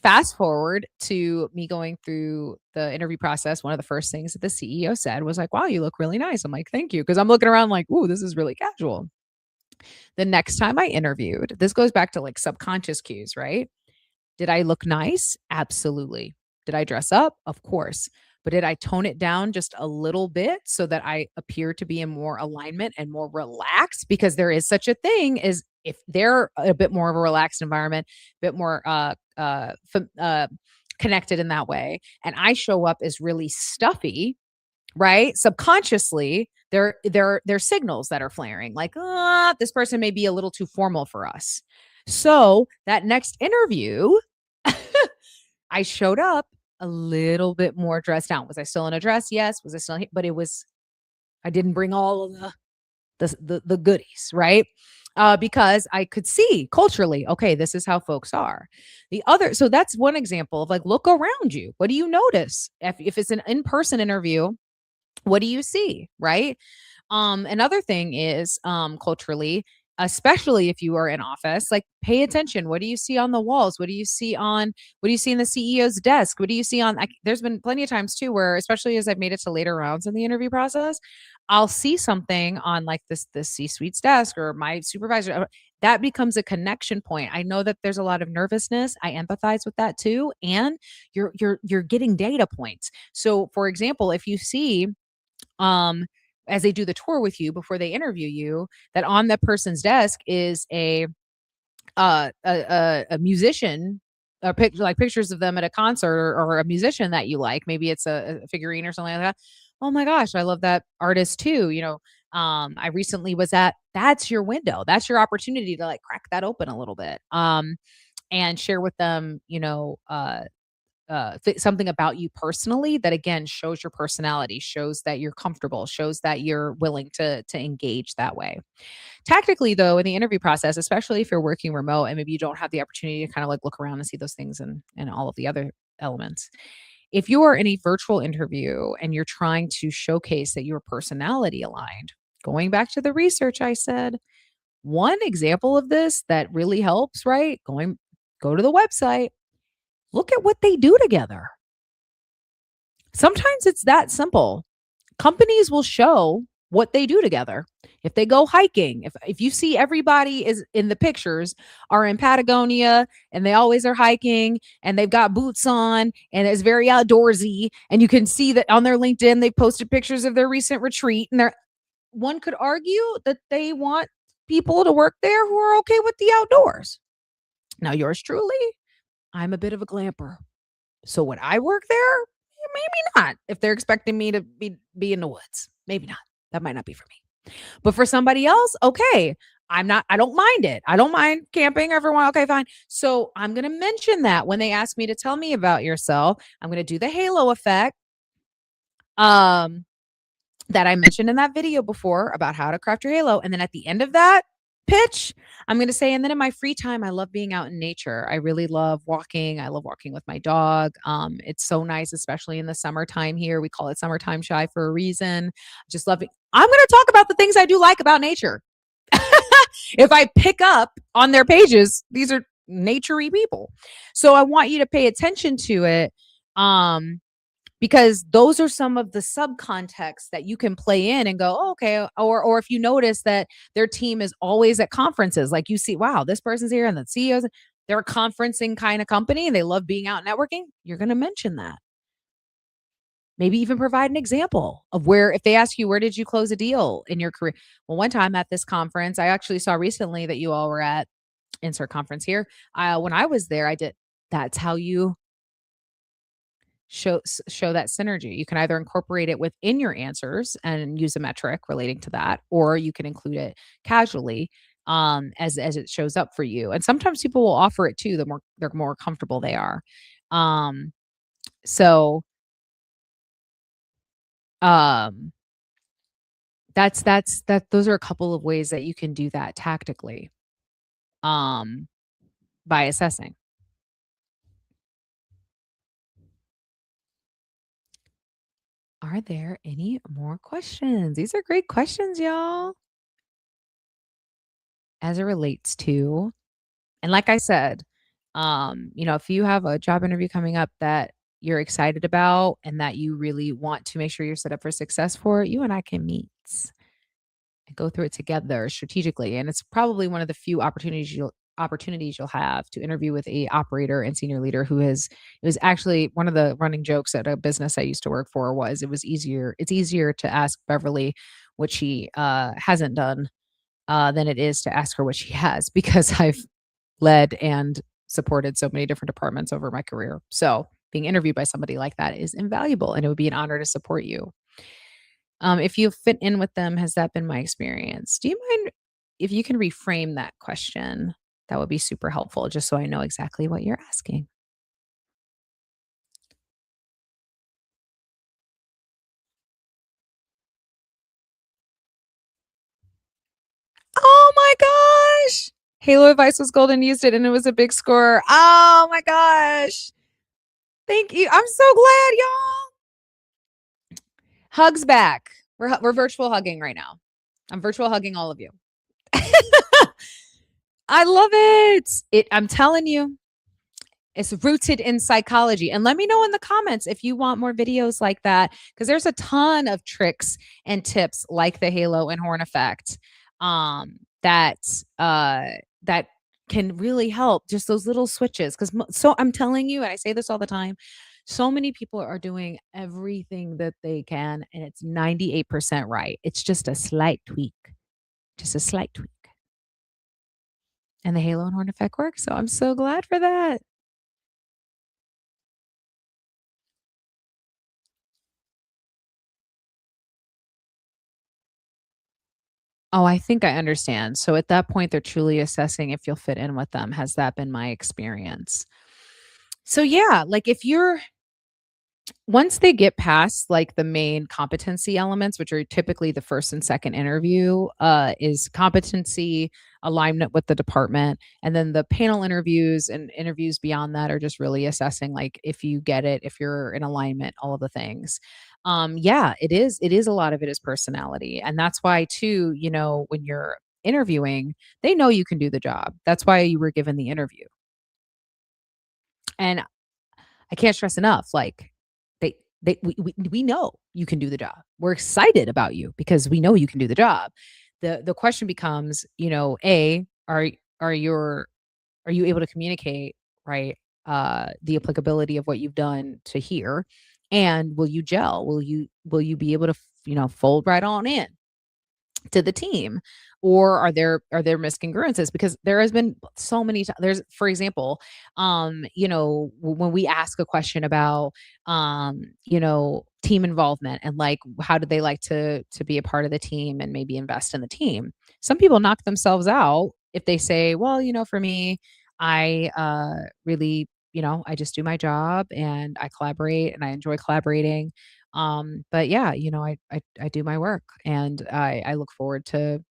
fast forward to me going through the interview process, one of the first things that the CEO said was like, "Wow, you look really nice." I'm like, "Thank you," because I'm looking around like, "Ooh, this is really casual." The next time I interviewed, this goes back to like subconscious cues, right? Did I look nice? Absolutely. Did I dress up? Of course. But did I tone it down just a little bit so that I appear to be in more alignment and more relaxed? Because there is such a thing as if they're a bit more of a relaxed environment, a bit more connected in that way, and I show up as really stuffy, right? Subconsciously, there's signals that are flaring, like, this person may be a little too formal for us. So that next interview, I showed up a little bit more dressed down. Was I still in a dress? Yes. Was I still? But it was. I didn't bring all of the goodies, right? Because I could see culturally, okay, this is how folks are. So that's one example of like, look around you. What do you notice? If it's an in-person interview, what do you see, right? Another thing is culturally, especially if you are in office, like pay attention. What do you see on the walls? What do you see in the CEO's desk? What do you see on there's been plenty of times too where, especially as I've made it to later rounds in the interview process, I'll see something on like this C-suite's desk or my supervisor. That becomes a connection point. I know that there's a lot of nervousness. I empathize with that too. And you're getting data points. So for example, if you see um as they do the tour with you before they interview you, that on that person's desk is a musician, like pictures of them at a concert, or a musician that you like. Maybe it's a figurine or something like that. Oh my gosh, I love that artist too. I recently was at that's your window. That's your opportunity to like crack that open a little bit. And share with them, something about you personally that again shows your personality, shows that you're comfortable, shows that you're willing to engage that way. Tactically though, in the interview process, especially if you're working remote and maybe you don't have the opportunity to kind of like look around and see those things and all of the other elements. If you are in a virtual interview and you're trying to showcase that you're personality aligned, going back to the research I said, one example of this that really helps, right? Go to the website, look at what they do together. Sometimes it's that simple. Companies will show what they do together. If they go hiking, if you see everybody is in the pictures are in Patagonia and they always are hiking and they've got boots on and it's very outdoorsy, and you can see that on their LinkedIn they posted pictures of their recent retreat, and one could argue that they want people to work there who are okay with the outdoors. Now yours truly, I'm a bit of a glamper. So would I work there? Maybe not. If they're expecting me to be in the woods, maybe not. That might not be for me. But for somebody else, okay. I don't mind it. I don't mind camping, everyone. Okay, fine. So I'm going to mention that when they ask me to tell me about yourself. I'm going to do the halo effect. That I mentioned in that video before about how to craft your halo. And then at the end of that pitch, I'm going to say, and then in my free time, I love being out in nature. I really love walking. I love walking with my dog. It's so nice, especially in the summertime here. We call it summertime shy for a reason. Just love it. I'm going to talk about the things I do like about nature. If I pick up on their pages, these are naturey people. So I want you to pay attention to it. Because those are some of the subcontexts that you can play in and go, oh, okay. Or if you notice that their team is always at conferences, like you see, wow, this person's here and the CEOs, they're a conferencing kind of company and they love being out networking. You're going to mention that. Maybe even provide an example of where, if they ask you, where did you close a deal in your career? Well, one time at this conference, I actually saw recently that you all were at insert conference here. When I was there, I did. That's how you show that synergy. You can either incorporate it within your answers and use a metric relating to that, or you can include it casually as it shows up for you. And sometimes people will offer it too, the more they're more comfortable they are. Um so um that those are a couple of ways that you can do that tactically um by assessing. Are there any more questions? These are great questions, y'all, as it relates to. And like I said, if you have a job interview coming up that you're excited about and that you really want to make sure you're set up for success for, you and I can meet and go through it together strategically. And it's probably one of the few opportunities you'll have to interview with a operator and senior leader who has it was actually one of the running jokes at a business I used to work for was it's easier to ask Beverly what she hasn't done than it is to ask her what she has, because I've led and supported so many different departments over my career. So being interviewed by somebody like that is invaluable, and it would be an honor to support you. If you fit in with them, has that been my experience? Do you mind if you can reframe that question? That would be super helpful, just so I know exactly what you're asking. Oh my gosh! Halo advice was golden, used it, and it was a big score. Oh my gosh! Thank you. I'm so glad, y'all. Hugs back. We're virtual hugging right now. I'm virtual hugging all of you. I love it. I'm telling you, it's rooted in psychology. And let me know in the comments if you want more videos like that, because there's a ton of tricks and tips like the halo and horn effect that that can really help. Just those little switches. Because so I'm telling you, and I say this all the time, so many people are doing everything that they can, and it's 98% right. It's just a slight tweak, just a slight tweak. And the halo and horn effect works. So I'm so glad for that. Oh, I think I understand. So at that point, they're truly assessing if you'll fit in with them. Has that been my experience? So yeah, like if you're once they get past like the main competency elements, which are typically the first and second interview, is competency, alignment with the department, and then the panel interviews and interviews beyond that are just really assessing like if you get it, if you're in alignment, all of the things. Yeah, it is. It is a lot of it is personality, and that's why too. When you're interviewing, they know you can do the job. That's why you were given the interview, and I can't stress enough, like, we know you can do the job. We're excited about you because we know you can do the job. The question becomes, A, are your are you able to communicate, right, the applicability of what you've done to here? And will you gel? Will you be able to, fold right on in? To the team, or are there miscongruences? Because there has been so many there's, for example, when we ask a question about team involvement and like how do they like to be a part of the team and maybe invest in the team, some people knock themselves out if they say, well, for me, I really, I just do my job and I collaborate and I enjoy collaborating. But yeah, I do my work and I look forward to,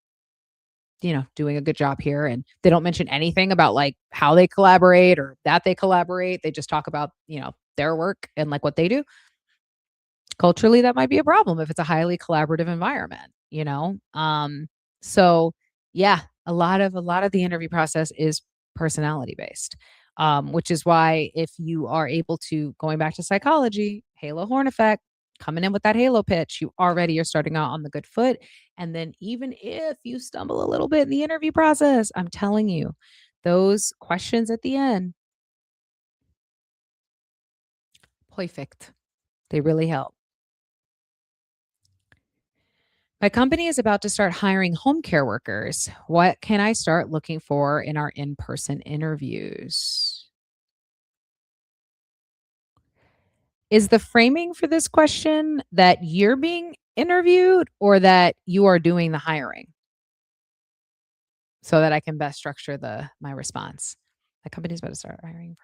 doing a good job here. And they don't mention anything about like how they collaborate or that they collaborate. They just talk about, their work and like what they do. Culturally, that might be a problem if it's a highly collaborative environment. So yeah, a lot of the interview process is personality based. Which is why if you are able to, going back to psychology, halo horn effect, coming in with that halo pitch, you already are starting out on the good foot. And then even if you stumble a little bit in the interview process, I'm telling you, those questions at the end, perfect. They really help. My company is about to start hiring home care workers. What can I start looking for in our in person interviews? Is the framing for this question that you're being interviewed or that you are doing the hiring so that I can best structure my response? My company's about to start hiring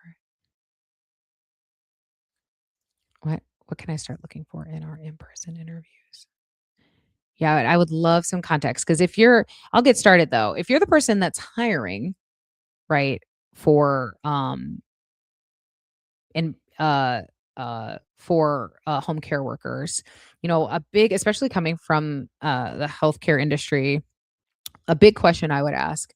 for what can I start looking for in our in person interviews? Yeah, I would love some context because I'll get started though. If you're the person that's hiring, right, for and for home care workers, a big, especially coming from the healthcare industry, a big question I would ask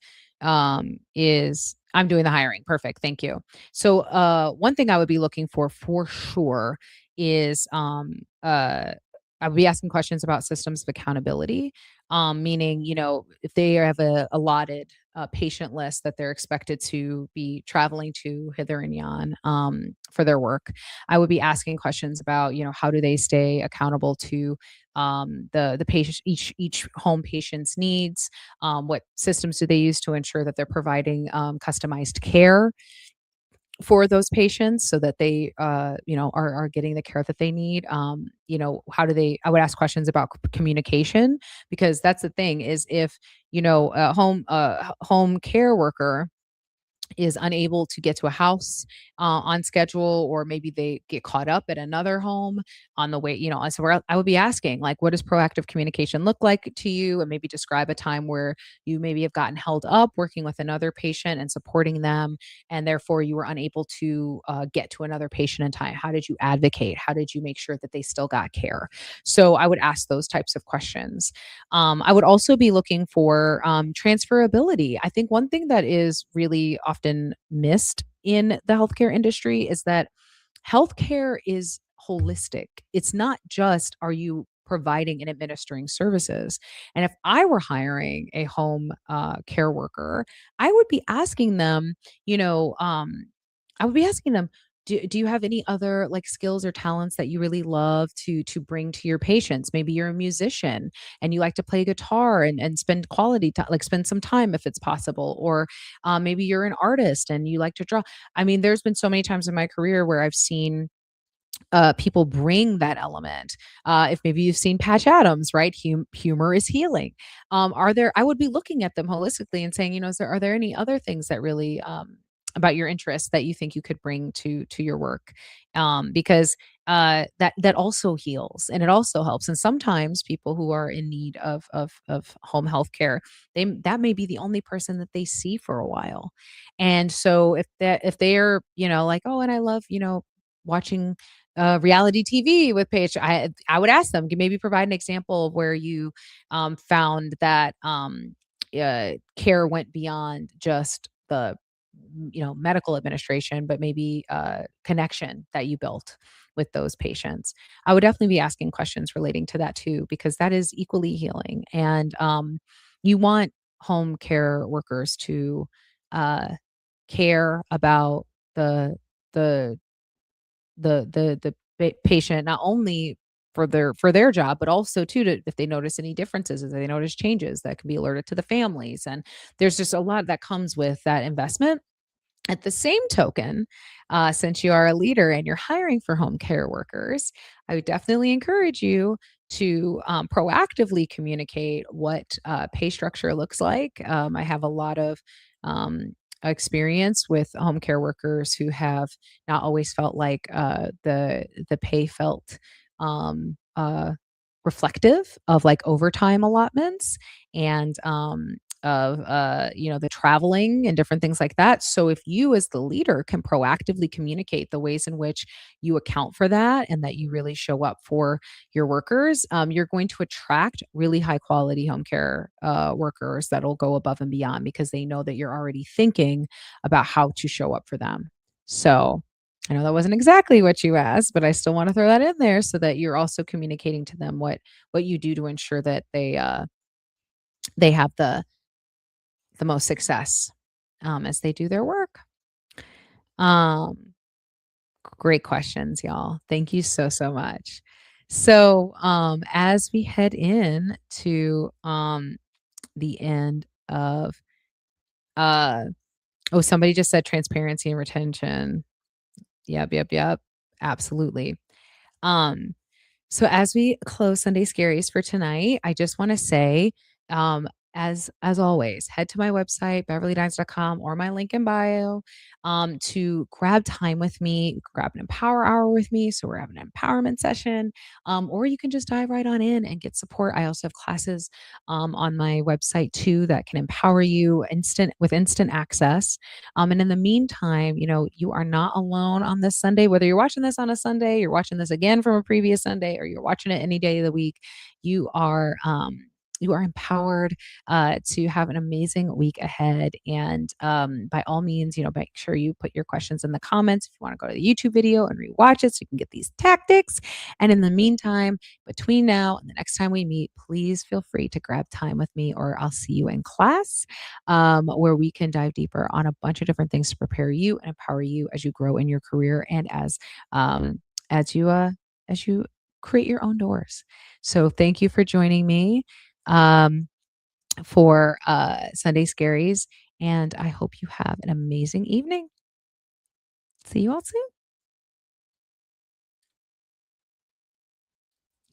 is, I'm doing the hiring. Perfect. Thank you. So, one thing I would be looking for sure is I would be asking questions about systems of accountability, meaning, if they have a allotted patient list that they're expected to be traveling to hither and yon for their work, I would be asking questions about, how do they stay accountable to the patient, each home patient's needs, what systems do they use to ensure that they're providing customized care for those patients so that they, are getting the care that they need. How do they I would ask questions about communication, because that's the thing is if, a home care worker is unable to get to a house on schedule, or maybe they get caught up at another home on the way. So I would be asking, like, what does proactive communication look like to you, and maybe describe a time where you maybe have gotten held up working with another patient and supporting them, and therefore you were unable to get to another patient in time. How did you advocate? How did you make sure that they still got care? So I would ask those types of questions. I would also be looking for transferability. I think one thing that is really often missed in the healthcare industry is that healthcare is holistic. It's not just, are you providing and administering services? And if I were hiring a home care worker, I would be asking them, you know, um, I would be asking them, do you have any other like skills or talents that you really love to bring to your patients? Maybe you're a musician and you like to play guitar and spend quality time, like spend some time if it's possible. Or maybe you're an artist and you like to draw. I mean, there's been so many times in my career where I've seen people bring that element. If maybe you've seen Patch Adams, right? Humor is healing. I would be looking at them holistically and saying, are there any other things that really about your interests that you think you could bring to your work? Because that also heals and it also helps. And sometimes people who are in need of home health care, that may be the only person that they see for a while. And so if they're, like, oh, and I love, watching reality TV with Paige, I would ask them, maybe provide an example of where you found that care went beyond just the medical administration, but maybe connection that you built with those patients. I would definitely be asking questions relating to that too, because that is equally healing. And you want home care workers to uh, care about the the patient, not only for their job, but also too, to if they notice any differences, if they notice changes, that can be alerted to the families. And there's just a lot that comes with that investment. At the same token, since you are a leader and you're hiring for home care workers, I would definitely encourage you to proactively communicate what pay structure looks like. I have a lot of um, experience with home care workers who have not always felt like the pay felt um, reflective of like overtime allotments and of the traveling and different things like that. So if you as the leader can proactively communicate the ways in which you account for that and that you really show up for your workers, you're going to attract really high quality home care workers that'll go above and beyond because they know that you're already thinking about how to show up for them. So I know that wasn't exactly what you asked, but I still want to throw that in there so that you're also communicating to them what you do to ensure that they have the most success, as they do their work. Um, Great questions, y'all. Thank you so, so much. So, as we head in to the end of uh oh, somebody just said transparency and retention. Yep, yep, yep. Absolutely. Um, So as we close Sunday Scaries for tonight, I just want to say, as always, head to my website, beverlydines.com, or my link in bio, to grab time with me, grab an empower hour with me. So we're having an empowerment session. Or you can just dive right on in and get support. I also have classes on my website too that can empower you instant access. And in the meantime, you are not alone on this Sunday, whether you're watching this on a Sunday, you're watching this again from a previous Sunday, or you're watching it any day of the week. You are, you are empowered to have an amazing week ahead. And by all means, make sure you put your questions in the comments if you want to go to the YouTube video and rewatch it so you can get these tactics. And in the meantime, between now and the next time we meet, please feel free to grab time with me, or I'll see you in class, where we can dive deeper on a bunch of different things to prepare you and empower you as you grow in your career and um, as you create your own doors. So thank you for joining me um, for Sunday Scaries, and I hope you have an amazing evening. See you all soon.